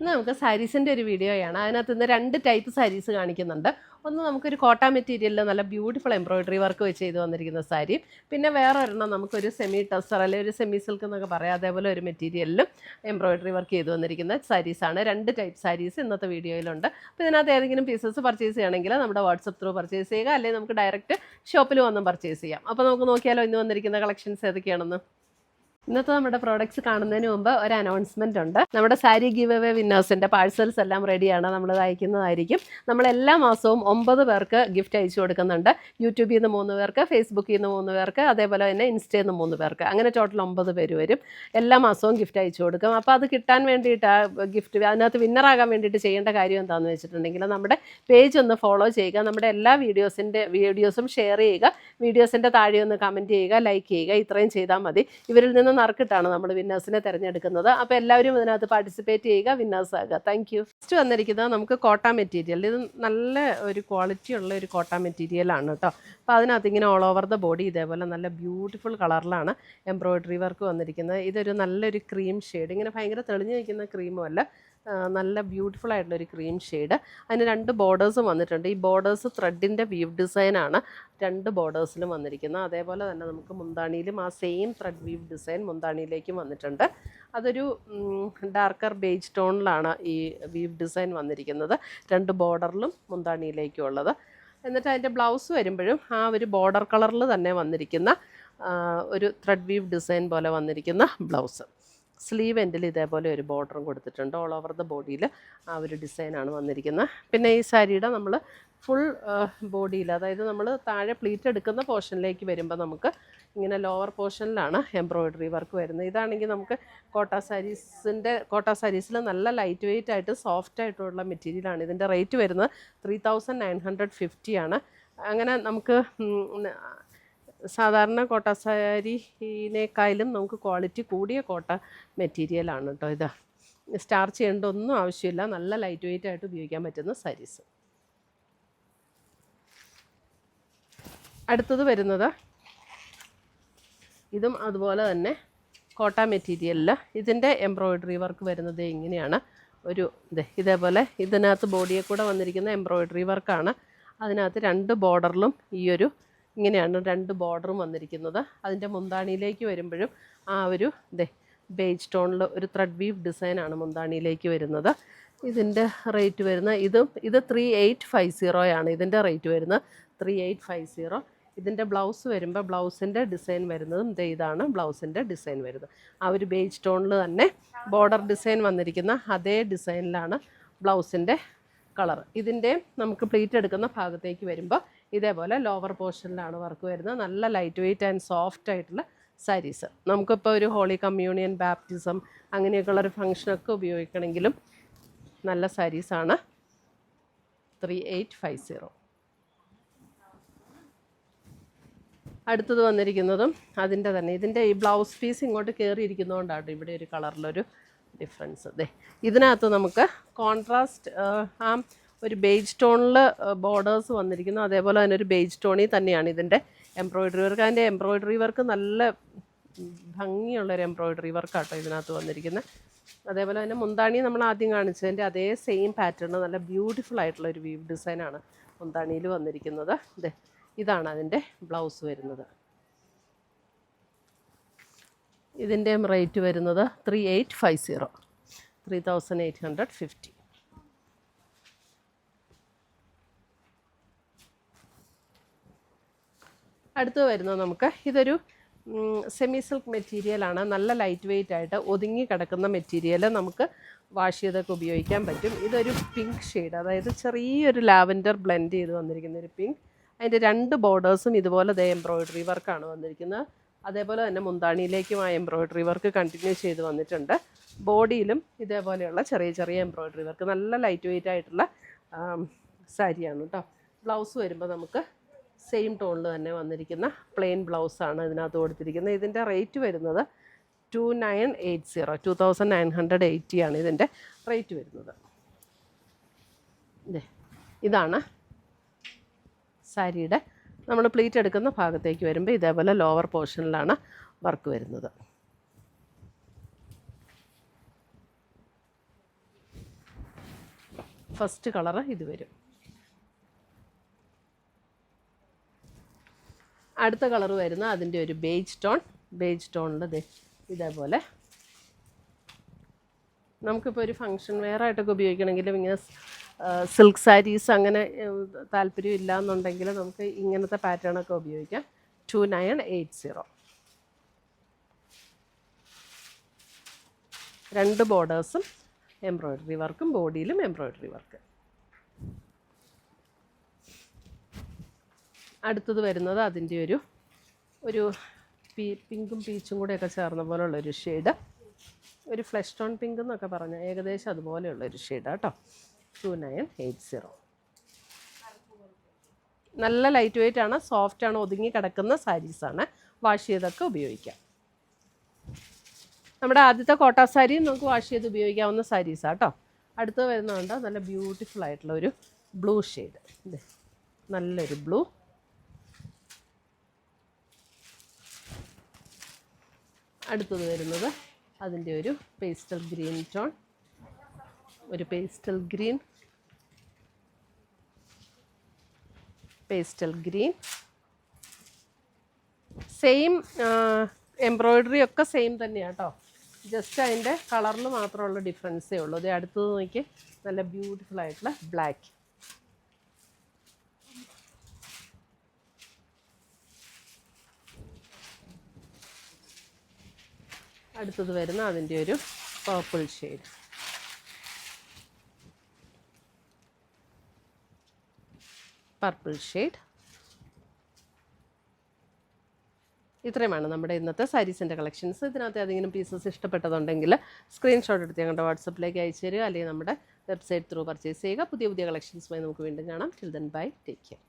ഇന്ന് നമുക്ക് സാരീസിൻ്റെ ഒരു വീഡിയോയാണ്. അതിനകത്ത് ഇന്ന് 2 ടൈപ്പ് സാരീസ് കാണിക്കുന്നുണ്ട്. ഒന്ന് നമുക്കൊരു കോട്ട മെറ്റീരിയലിൽ നല്ല ബ്യൂട്ടിഫുൾ എംബ്രോയിഡറി വർക്ക് വെച്ച് ചെയ്ത് വന്നിരിക്കുന്ന സാരി, പിന്നെ വേറെ ഒരെണ്ണം നമുക്കൊരു സെമി ടസർ അല്ലെങ്കിൽ ഒരു സെമി സിൽക്ക് എന്നൊക്കെ പറയാം, അതേപോലെ ഒരു മെറ്റീരിയലിലും എംബ്രോയിഡറി വർക്ക് ചെയ്ത് വന്നിരിക്കുന്ന സാരീസാണ്. 2 ടൈപ്പ് സാരീസ് ഇന്നത്തെ വീഡിയോയിലുണ്ട്. അപ്പോൾ ഇതിനകത്ത് ഏതെങ്കിലും പീസസ് പർച്ചേസ് ചെയ്യണമെങ്കിൽ നമ്മുടെ വാട്സപ്പ് ത്രൂ പർച്ചേസ് ചെയ്യുക, അല്ലെങ്കിൽ നമുക്ക് ഡയറക്റ്റ് ഷോപ്പിൽ വന്നും പർച്ചേസ് ചെയ്യാം. അപ്പോൾ നമുക്ക് നോക്കിയാലോ ഇന്ന് വന്നിരിക്കുന്ന കളക്ഷൻസ് ഏതൊക്കെയാണെന്ന്. ഇന്നത്തെ നമ്മുടെ പ്രോഡക്റ്റ്സ് കാണുന്നതിന് മുമ്പ് ഒരു അനൗൺസ്മെന്റ് ഉണ്ട്. നമ്മുടെ സാരി ഗിവ് അവേ വിന്നേഴ്സിന്റെ പാഴ്സൽസ് എല്ലാം റെഡിയാണ്, നമ്മൾ അയക്കുന്നതായിരിക്കും. നമ്മൾ എല്ലാ മാസവും 9 പേർക്ക് ഗിഫ്റ്റ് അയച്ചു കൊടുക്കുന്നുണ്ട്. യൂട്യൂബിൽ നിന്ന് 3 പേർക്ക്, ഫേസ്ബുക്കിൽ നിന്ന് 3 പേർക്ക്, അതേപോലെ തന്നെ ഇൻസ്റ്റയിൽ നിന്ന് 3 പേർക്ക്, അങ്ങനെ ടോട്ടൽ 9 പേര് വരും. എല്ലാ മാസവും ഗിഫ്റ്റ് അയച്ചു കൊടുക്കും. അപ്പോൾ അത് കിട്ടാൻ വേണ്ടിയിട്ട് ഗിഫ്റ്റ് അതിനകത്ത് വിന്നറാകാൻ വേണ്ടിയിട്ട് ചെയ്യേണ്ട കാര്യം എന്താണെന്ന് വെച്ചിട്ടുണ്ടെങ്കിൽ നമ്മുടെ പേജ് ഒന്ന് ഫോളോ ചെയ്യുക, നമ്മുടെ എല്ലാ വീഡിയോസും ഷെയർ ചെയ്യുക, വീഡിയോസിൻ്റെ താഴെ ഒന്ന് കമൻറ്റ് ചെയ്യുക, ലൈക്ക് ചെയ്യുക. ഇത്രയും ചെയ്താൽ മതി. ഇവരിൽ നിന്ന് നറുക്കിട്ടാണ് നമ്മൾ വിന്നേഴ്സിനെ തിരഞ്ഞെടുക്കുന്നത്. അപ്പോൾ എല്ലാവരും ഇതിനകത്ത് പാർട്ടിസിപ്പേറ്റ് ചെയ്യുക, വിന്നേഴ്സ് ആകുക. Thank you. നെക്സ്റ്റ് വന്നിരിക്കുന്നത് നമുക്ക് കോട്ട മെറ്റീരിയൽ. ഇത് നല്ല ഒരു ക്വാളിറ്റി ഉള്ള ഒരു കോട്ട മെറ്റീരിയലാണ് കേട്ടോ. അപ്പോൾ അതിനകത്ത് ഇങ്ങനെ ഓൾ ഓവർ ദ ബോഡി ഇതേപോലെ നല്ല ബ്യൂട്ടിഫുൾ കളറിലാണ് എംബ്രോയിഡറി വർക്ക് വന്നിരിക്കുന്നത്. ഇതൊരു നല്ലൊരു ക്രീം ഷെയ്ഡ്, ഇങ്ങനെ ഭയങ്കര തെളിഞ്ഞു നിൽക്കുന്ന ക്രീമും അല്ല, നല്ല ബ്യൂട്ടിഫുൾ ആയിട്ടുള്ളൊരു ക്രീം ഷെയ്ഡ്. അതിന് 2 ബോർഡേഴ്സും വന്നിട്ടുണ്ട്. ഈ ബോർഡേഴ്സ് ത്രെഡിൻ്റെ വീവ് ഡിസൈനാണ് 2 ബോർഡേഴ്സിലും വന്നിരിക്കുന്നത്. അതേപോലെ തന്നെ നമുക്ക് മുന്താണിയിലും ആ സെയിം ത്രെഡ് വീവ് ഡിസൈൻ മുന്താണിയിലേക്കും വന്നിട്ടുണ്ട്. അതൊരു ഡാർക്കർ ബേജ് ടോണിലാണ് ഈ വീവ് ഡിസൈൻ വന്നിരിക്കുന്നത്, 2 ബോർഡറിലും മുന്താണിയിലേക്കും ഉള്ളത്. എന്നിട്ട് അതിൻ്റെ ബ്ലൗസ് വരുമ്പോഴും ആ ഒരു ബോർഡർ കളറിൽ തന്നെ വന്നിരിക്കുന്ന ഒരു ത്രെഡ് വീവ് ഡിസൈൻ പോലെ വന്നിരിക്കുന്ന ബ്ലൗസ്. സ്ലീവ് എൻഡിൽ ഇതേപോലെ ഒരു ബോർഡറും കൊടുത്തിട്ടുണ്ട്. ഓൾ ഓവർ ദ ബോഡിയിൽ ആ ഒരു ഡിസൈനാണ് വന്നിരിക്കുന്നത്. പിന്നെ ഈ സാരിയുടെ നമ്മൾ ഫുൾ ബോഡിയിൽ, അതായത് നമ്മൾ താഴെ പ്ലീറ്റ് എടുക്കുന്ന പോർഷനിലേക്ക് വരുമ്പോൾ നമുക്ക് ഇങ്ങനെ ലോവർ പോർഷനിലാണ് എംബ്രോയിഡറി വർക്ക് വരുന്നത്. ഇതാണെങ്കിൽ നമുക്ക് കോട്ട സാരീസിൽ നല്ല ലൈറ്റ് വെയ്റ്റ് ആയിട്ട് സോഫ്റ്റ് ആയിട്ടുള്ള മെറ്റീരിയലാണ്. ഇതിൻ്റെ റേറ്റ് വരുന്നത് 3950 ആണ്. അങ്ങനെ നമുക്ക് സാധാരണ കോട്ട സാരിനേക്കാളും നമുക്ക് ക്വാളിറ്റി കൂടിയ കോട്ട മെറ്റീരിയലാണ് കേട്ടോ. ഇത് സ്റ്റാർച്ച് ചെയ്യേണ്ട ഒന്നും ആവശ്യമില്ല, നല്ല ലൈറ്റ് വെയ്റ്റ് ആയിട്ട് ഉപയോഗിക്കാൻ പറ്റുന്ന സാരീസ്. അടുത്തത് വരുന്നത് ഇതും അതുപോലെ തന്നെ കോട്ട മെറ്റീരിയലിൽ ഇതിൻ്റെ എംബ്രോയിഡറി വർക്ക് വരുന്നത് ഇങ്ങനെയാണ്. ഇതേപോലെ ഇതിനകത്ത് ബോഡിയെ കൂടെ വന്നിരിക്കുന്ന എംബ്രോയിഡറി വർക്കാണ്. അതിനകത്ത് 2 ബോർഡറിലും ഇങ്ങനെയാണ് 2 ബോർഡറും വന്നിരിക്കുന്നത്. അതിൻ്റെ മുന്താണിയിലേക്ക് വരുമ്പോഴും ആ ഒരു ബേജ് ടോണിൽ ഒരു ത്രെഡ് വീവ് ഡിസൈനാണ് മുന്താണിയിലേക്ക് വരുന്നത്. ഇതിൻ്റെ റേറ്റ് വരുന്നത് ഇത് 3850 ആണ്. ഇതിൻ്റെ റേറ്റ് വരുന്നത് 3850. ഇതിൻ്റെ ബ്ലൗസ് വരുമ്പോൾ ബ്ലൗസിൻ്റെ ഡിസൈൻ വരുന്നതും ഇതാണ് ബ്ലൗസിൻ്റെ ഡിസൈൻ വരുന്നത്. ആ ഒരു ബേജ് ടോണിൽ തന്നെ ബോർഡർ ഡിസൈൻ വന്നിരിക്കുന്ന അതേ ഡിസൈനിലാണ് ബ്ലൗസിൻ്റെ കളർ. ഇതിൻ്റെ നമുക്ക് പ്ലീറ്റ് എടുക്കുന്ന ഭാഗത്തേക്ക് വരുമ്പോൾ ഇതേപോലെ ലോവർ പോർഷനിലാണ് വർക്ക് വരുന്നത്. നല്ല ലൈറ്റ് വെയ്റ്റ് ആൻഡ് സോഫ്റ്റ് ആയിട്ടുള്ള സാരീസ്. നമുക്കിപ്പോൾ ഒരു ഹോളി കമ്മ്യൂണിയൻ, ബാപ്റ്റിസം അങ്ങനെയൊക്കെയുള്ളൊരു ഫങ്ഷനൊക്കെ ഉപയോഗിക്കണമെങ്കിലും നല്ല സാരീസാണ്. 3850. അടുത്തത് വന്നിരിക്കുന്നതും അതിൻ്റെ തന്നെ, ഇതിൻ്റെ ഈ ബ്ലൗസ് പീസ് ഇങ്ങോട്ട് കയറിയിരിക്കുന്നതുകൊണ്ടാണ് ഇവിടെ ഒരു കളറിലൊരു ഡിഫറൻസ്. ഇതിനകത്ത് നമുക്ക് കോൺട്രാസ്റ്റ് ഒരു ബേജ് ടോണിൽ ബോർഡേഴ്സ് വന്നിരിക്കുന്നു. അതേപോലെ തന്നെ ഒരു ബേജ് ടോണിൽ തന്നെയാണ് ഇതിൻ്റെ എംബ്രോയിഡറി വർക്ക്. അതിൻ്റെ എംബ്രോയിഡറി വർക്ക് നല്ല ഭംഗിയുള്ളൊരു എംബ്രോയിഡറി വർക്കാട്ടോ ഇതിനകത്ത് വന്നിരിക്കുന്നത്. അതേപോലെ തന്നെ മുന്താണി നമ്മൾ ആദ്യം കാണിച്ചതിൻ്റെ അതേ സെയിം പാറ്റേൺ നല്ല ബ്യൂട്ടിഫുൾ ആയിട്ടുള്ളൊരു വീവ് ഡിസൈനാണ് മുന്താണിയിൽ വന്നിരിക്കുന്നത്. ഇതാണ് അതിൻ്റെ ബ്ലൗസ് വരുന്നത്. ഇതിൻ്റെ റേറ്റ് വരുന്നത് 3850. അടുത്ത് വരുന്നത് നമുക്ക് ഇതൊരു സെമി സിൽക്ക് മെറ്റീരിയലാണ്. നല്ല ലൈറ്റ് വെയ്റ്റ് ആയിട്ട് ഒതുങ്ങി കിടക്കുന്ന മെറ്റീരിയൽ നമുക്ക് വാഷ് ചെയ്തൊക്കെ ഉപയോഗിക്കാൻ പറ്റും. ഇതൊരു പിങ്ക് ഷെയ്ഡ്, അതായത് ചെറിയൊരു ലാവൻഡർ ബ്ലെൻഡ് ചെയ്ത് വന്നിരിക്കുന്ന ഒരു പിങ്ക്. അതിൻ്റെ 2 ബോർഡേഴ്സും ഇതുപോലെ എംബ്രോയിഡറി വർക്കാണ് വന്നിരിക്കുന്നത്. അതേപോലെ തന്നെ മുന്താണിയിലേക്കും ആ എംബ്രോയിഡറി വർക്ക് കണ്ടിന്യൂ ചെയ്ത് വന്നിട്ടുണ്ട്. ബോഡിയിലും ഇതേപോലെയുള്ള ചെറിയ ചെറിയ എംബ്രോയിഡറി വർക്ക്. നല്ല ലൈറ്റ് വെയ്റ്റ് ആയിട്ടുള്ള സാരിയാണ് കേട്ടോ. ബ്ലൗസ് വരുമ്പോൾ നമുക്ക് സെയിം ടോണിൽ തന്നെ വന്നിരിക്കുന്ന പ്ലെയിൻ ബ്ലൗസാണ് ഇതിനകത്ത് കൊടുത്തിരിക്കുന്നത്. ഇതിൻ്റെ റേറ്റ് വരുന്നത് 2980 ആണ് ഇതിൻ്റെ റേറ്റ് വരുന്നത്. ഇതാണ് സാരിയുടെ നമ്മൾ പ്ലീറ്റ് എടുക്കുന്ന ഭാഗത്തേക്ക് വരുമ്പോൾ ഇതേപോലെ ലോവർ പോർഷനിലാണ് വർക്ക് വരുന്നത്. ഫസ്റ്റ് കളറ് ഇത് വരും. അടുത്ത കളർ വരുന്ന അതിൻ്റെ ഒരു ബേജ് ടോണിൽ ഇതേപോലെ നമുക്കിപ്പോൾ ഒരു ഫങ്ഷൻ വെയർ ആയിട്ടൊക്കെ ഉപയോഗിക്കണമെങ്കിലും ഇങ്ങനെ സിൽക്ക് സാരീസ് അങ്ങനെ താല്പര്യം ഇല്ല എന്നുണ്ടെങ്കിൽ നമുക്ക് ഇങ്ങനത്തെ പാറ്റേണൊക്കെ ഉപയോഗിക്കാം. 2980. 2 ബോർഡേഴ്സും എംബ്രോയ്ഡറി വർക്കും ബോഡിയിലും എംബ്രോയ്ഡറി വർക്ക്. അടുത്തത് വരുന്നത് അതിൻ്റെ ഒരു പിങ്കും പീച്ചും കൂടെയൊക്കെ ചേർന്ന പോലുള്ളൊരു ഷെയ്ഡ്, ഒരു ഫ്ലഷ് ടോൺ പിങ്ക് എന്നൊക്കെ പറഞ്ഞാൽ ഏകദേശം അതുപോലെയുള്ളൊരു ഷെയ്ഡാണ് കേട്ടോ. 2980. നല്ല ലൈറ്റ് വെയ്റ്റ് ആണ്, സോഫ്റ്റാണ്, ഒതുങ്ങി കിടക്കുന്ന സാരീസാണ്. വാഷ് ചെയ്തൊക്കെ ഉപയോഗിക്കാം. നമ്മുടെ ആദ്യത്തെ കോട്ട സാരിയും നമുക്ക് വാഷ് ചെയ്ത് ഉപയോഗിക്കാവുന്ന സാരീസാണ് കേട്ടോ. അടുത്ത് വരുന്നതുകൊണ്ട് നല്ല ബ്യൂട്ടിഫുൾ ആയിട്ടുള്ള ഒരു ബ്ലൂ ഷെയ്ഡ്, നല്ലൊരു ബ്ലൂ. അടുത്തത് വരുന്നത് അതിൻ്റെ ഒരു പേസ്റ്റൽ ഗ്രീൻ ടോൺ, ഒരു പേസ്റ്റൽ ഗ്രീൻ, സെയിം എംബ്രോയ്ഡറി ഒക്കെ സെയിം തന്നെയാണ് കേട്ടോ. ജസ്റ്റ് അതിൻ്റെ കളറിൽ മാത്രമുള്ള ഡിഫറൻസേ ഉള്ളൂ. ഇത് അടുത്തത് നോക്കി നല്ല ബ്യൂട്ടിഫുൾ ആയിട്ടുള്ള ബ്ലാക്ക്. അടുത്തത് വരുന്ന അതിൻ്റെ ഒരു പർപ്പിൾ ഷെയ്ഡ്. ഇത്രയുമാണ് നമ്മുടെ ഇന്നത്തെ സാരീസിൻ്റെ കളക്ഷൻസ്. ഇതിനകത്ത് ഏതെങ്കിലും പീസസ് ഇഷ്ടപ്പെട്ടതുണ്ടെങ്കിൽ സ്ക്രീൻഷോട്ട് എടുത്ത് ഞങ്ങളുടെ വാട്സപ്പിലേക്ക് അയച്ചു തരിക, അല്ലെങ്കിൽ നമ്മുടെ വെബ്സൈറ്റ് ത്രൂ പർച്ചേസ് ചെയ്യുക. പുതിയ കളക്ഷൻസുമായി നമുക്ക് വീണ്ടും കാണാം. Till then bye, take care.